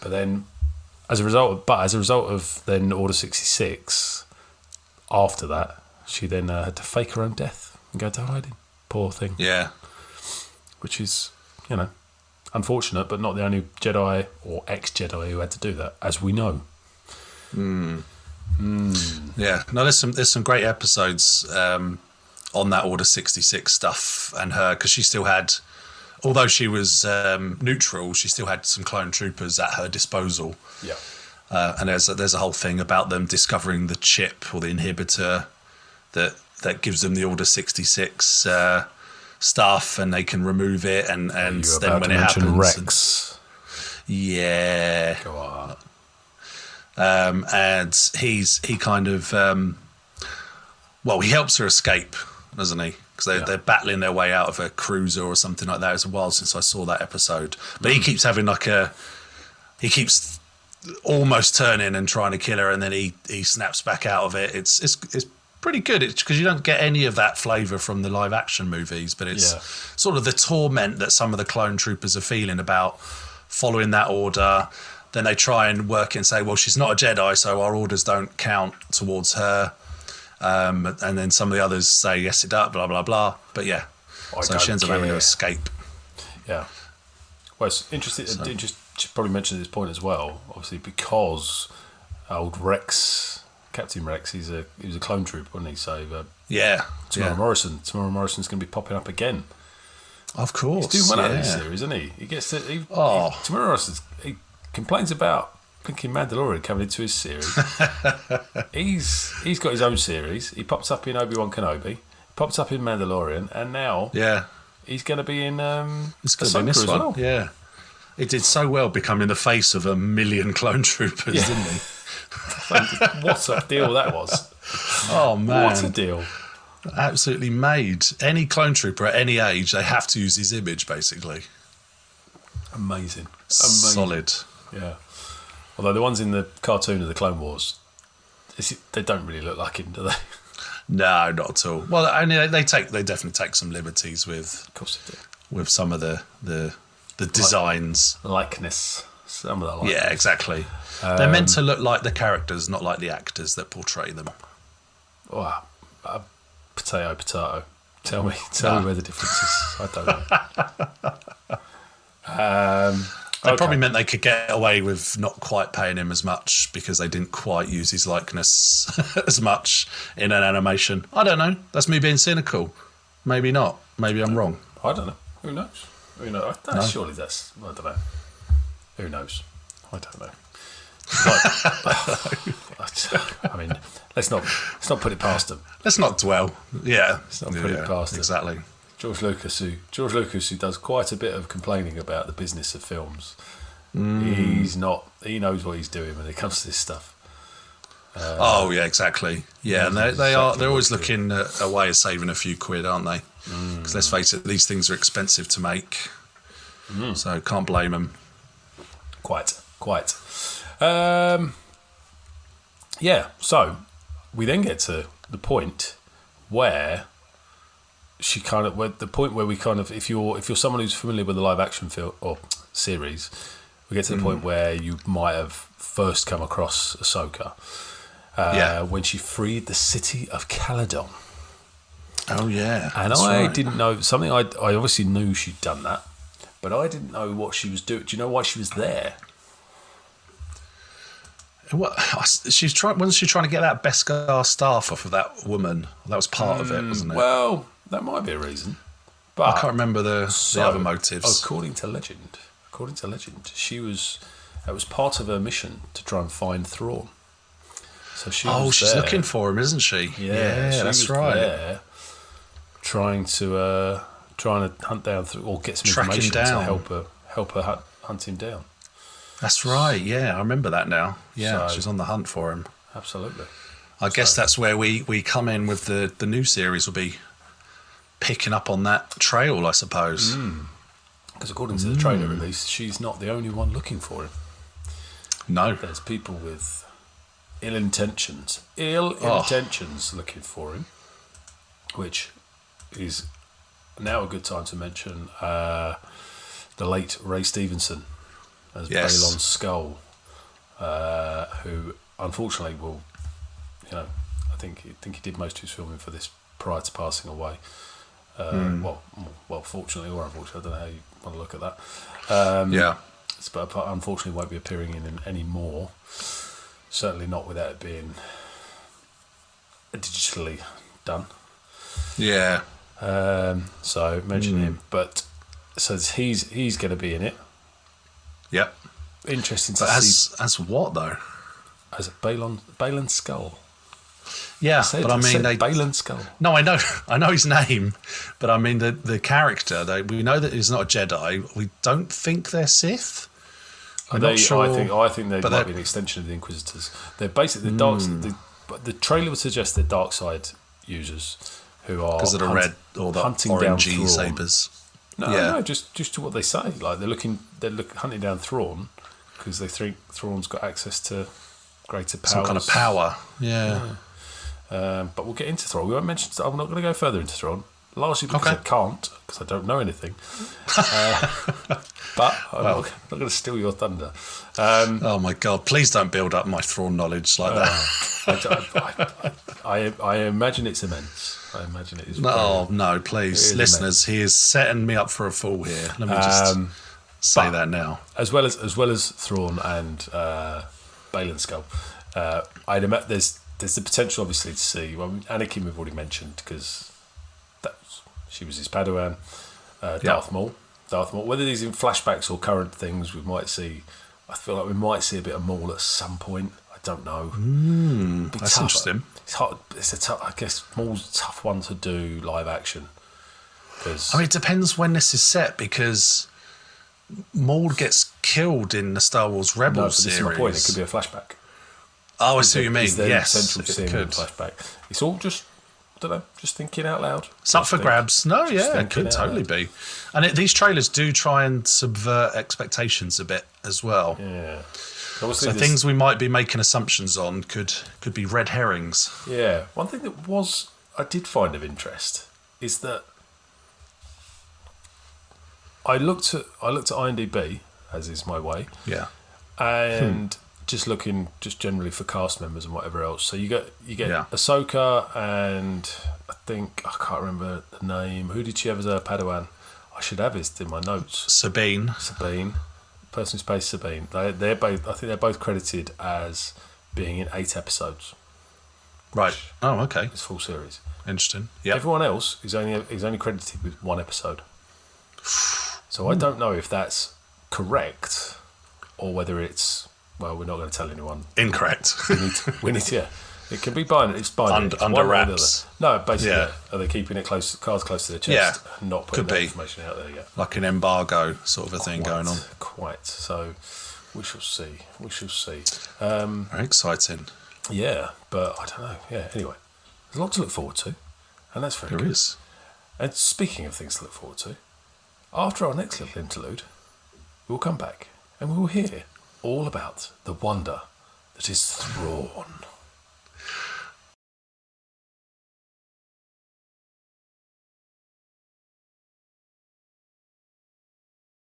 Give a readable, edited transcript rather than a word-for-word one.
But then, as a result of then Order 66, after that, she then had to fake her own death and go to hiding. Poor thing. Yeah. Which is, unfortunate, but not the only Jedi or ex-Jedi who had to do that, as we know. Yeah. No, there's some great episodes on that Order 66 stuff and her, because she still had, although she was neutral, she still had some clone troopers at her disposal. Yeah. And there's a whole thing about them discovering the chip or the inhibitor that gives them the Order 66 stuff, and they can remove it, and then when it happens, Rex. Yeah. Go on. And he kind of he helps her escape, doesn't he? Because they're battling their way out of a cruiser or something like that. It's a while since I saw that episode, but he keeps having he keeps almost turning and trying to kill her, and then he snaps back out of it. It's pretty good, because you don't get any of that flavour from the live action movies, but it's sort of the torment that some of the clone troopers are feeling about following that order. Then they try and work and say, well, she's not a Jedi, so our orders don't count towards her. And then some of the others say, yes, it does, blah, blah, blah. But yeah, so she ends up having to escape. Yeah. Well, it's interesting. Just should probably mention at this point as well, obviously, because old Rex, Captain Rex, he was a clone trooper, wasn't he? So Tamara Morrison's going to be popping up again. Of course, he's doing well out of this series, isn't he? He gets to. Tamara Morrison. He complains about thinking Mandalorian coming into his series. he's got his own series. He pops up in Obi-Wan Kenobi, pops up in Mandalorian, and now he's going to be in Ahsoka this as one. well. Yeah, it did so well becoming the face of 1 million clone troopers, didn't he? What a deal that was. Oh, man. What a deal. Absolutely made. Any clone trooper at any age, they have to use his image, basically. Amazing. Solid. Yeah. Although the ones in the cartoon of the Clone Wars, they don't really look like him, do they? No, not at all. Well, I mean, they definitely take some liberties with, of course they do, with some of the designs, likeness. Some of the likeness. Yeah, exactly. They're meant to look like the characters, not like the actors that portray them. Wow. Potato. Tell me where the difference is. I don't know. They probably meant they could get away with not quite paying him as much because they didn't quite use his likeness as much in an animation. I don't know. That's me being cynical. Maybe not. Maybe I'm wrong. I don't know. Who knows? Surely that's... I don't know. Who knows? I don't know. I mean, let's not put it past them. Let's not dwell. Yeah. Let's not put it past them. Exactly. George Lucas, who does quite a bit of complaining about the business of films. He knows what he's doing when it comes to this stuff. Yeah, exactly. Yeah, and they're always looking at a way of saving a few quid, aren't they? Because let's face it, these things are expensive to make. So can't blame them. Quite. So we then get to the point where if you're someone who's familiar with the live action film or series, we get to the point where you might have first come across Ahsoka when she freed the city of Caledon. Oh yeah, and I didn't know something. I obviously knew she'd done that, but I didn't know what she was doing. Do you know why she was there? What wasn't she trying to get that Beskar staff off of that woman? That was part of it, wasn't it? Well, that might be a reason, but I can't remember the other motives. According to legend, that was part of her mission to try and find Thrawn. So she's looking for him, isn't she? Yeah, that's right. There, trying to hunt down or get some information to help her hunt him down. That's right. Yeah, I remember that now. Yeah, she's on the hunt for him. Absolutely. I guess that's where we come in with the new series. Will be picking up on that trail, I suppose. Because according to the trailer release, she's not the only one looking for him. No. There's people with ill intentions looking for him, which is now a good time to mention the late Ray Stevenson as Balon's skull, who unfortunately will, I think he did most of his filming for this prior to passing away. Well, fortunately or unfortunately, I don't know how you want to look at that. But unfortunately won't be appearing in it anymore. Certainly not without it being digitally done. Yeah. So mention him, but so he's going to be in it. Yep. Interesting to see. As what though? As a Balon skull. Yeah, but I mean, Balon skull. No, I know his name, but I mean the character. We know that he's not a Jedi. We don't think they're Sith. I'm not sure. I think they might be an extension of the Inquisitors. They're basically the dark. The trailer would suggest they're dark side users who are because of the red or the orangey sabers. No, just to what they say. Like they're hunting down Thrawn because they think Thrawn's got access to greater powers. Some kind of power. Yeah. But we'll get into Thrawn. We won't mention. I'm not going to go further into Thrawn, largely because I can't, because I don't know anything. But I'm not going to steal your thunder. Oh my God! Please don't build up my Thrawn knowledge like that. I imagine it's immense. I imagine it is. No, please, listeners, he is setting me up for a fall here. Let me just say that now. As well as Thrawn and Balon Skull, I'd imagine there's the potential, obviously, to see. Well, Anakin we've already mentioned because she was his Padawan. Darth Maul. Whether these in flashbacks or current things, we might see. I feel like we might see a bit of Maul at some point. I don't know. That's tough. Interesting. It's hard. I guess Maul's a tough one to do live action. It depends when this is set because Maul gets killed in the Star Wars Rebels series. This is my point. It could be a flashback. Oh, I see what you mean. Yes, it could. Flashback. It's all just, I don't know, just thinking out loud. It's up for grabs. No, it could totally be. And these trailers do try and subvert expectations a bit as well. Yeah. So things we might be making assumptions on could be red herrings. Yeah. One thing that I did find of interest is that I looked at IMDb, as is my way. Yeah. And just looking generally for cast members and whatever else. So you get Ahsoka and I can't remember the name. Who did she have as her Padawan? I should have it in my notes. Sabine. Person who plays Sabine. They're both. I think they're both credited as being in 8 episodes. Right. Oh, okay. It's full series. Interesting. Yeah. Everyone else is only credited with 1 episode. So I don't know if that's correct or whether it's. Well, we're not going to tell anyone. Incorrect. We need to. It can be binary. It's binary. Under wraps. No, basically, are they keeping it cards close to their chest and not putting that information out there yet? Like an embargo sort of a thing going on. Quite. So we shall see. Very exciting. Yeah, but I don't know. Yeah, anyway. There's a lot to look forward to. And that's very good. There is. And speaking of things to look forward to, after our next little interlude, we'll come back and we will hear all about the wonder that is Thrawn.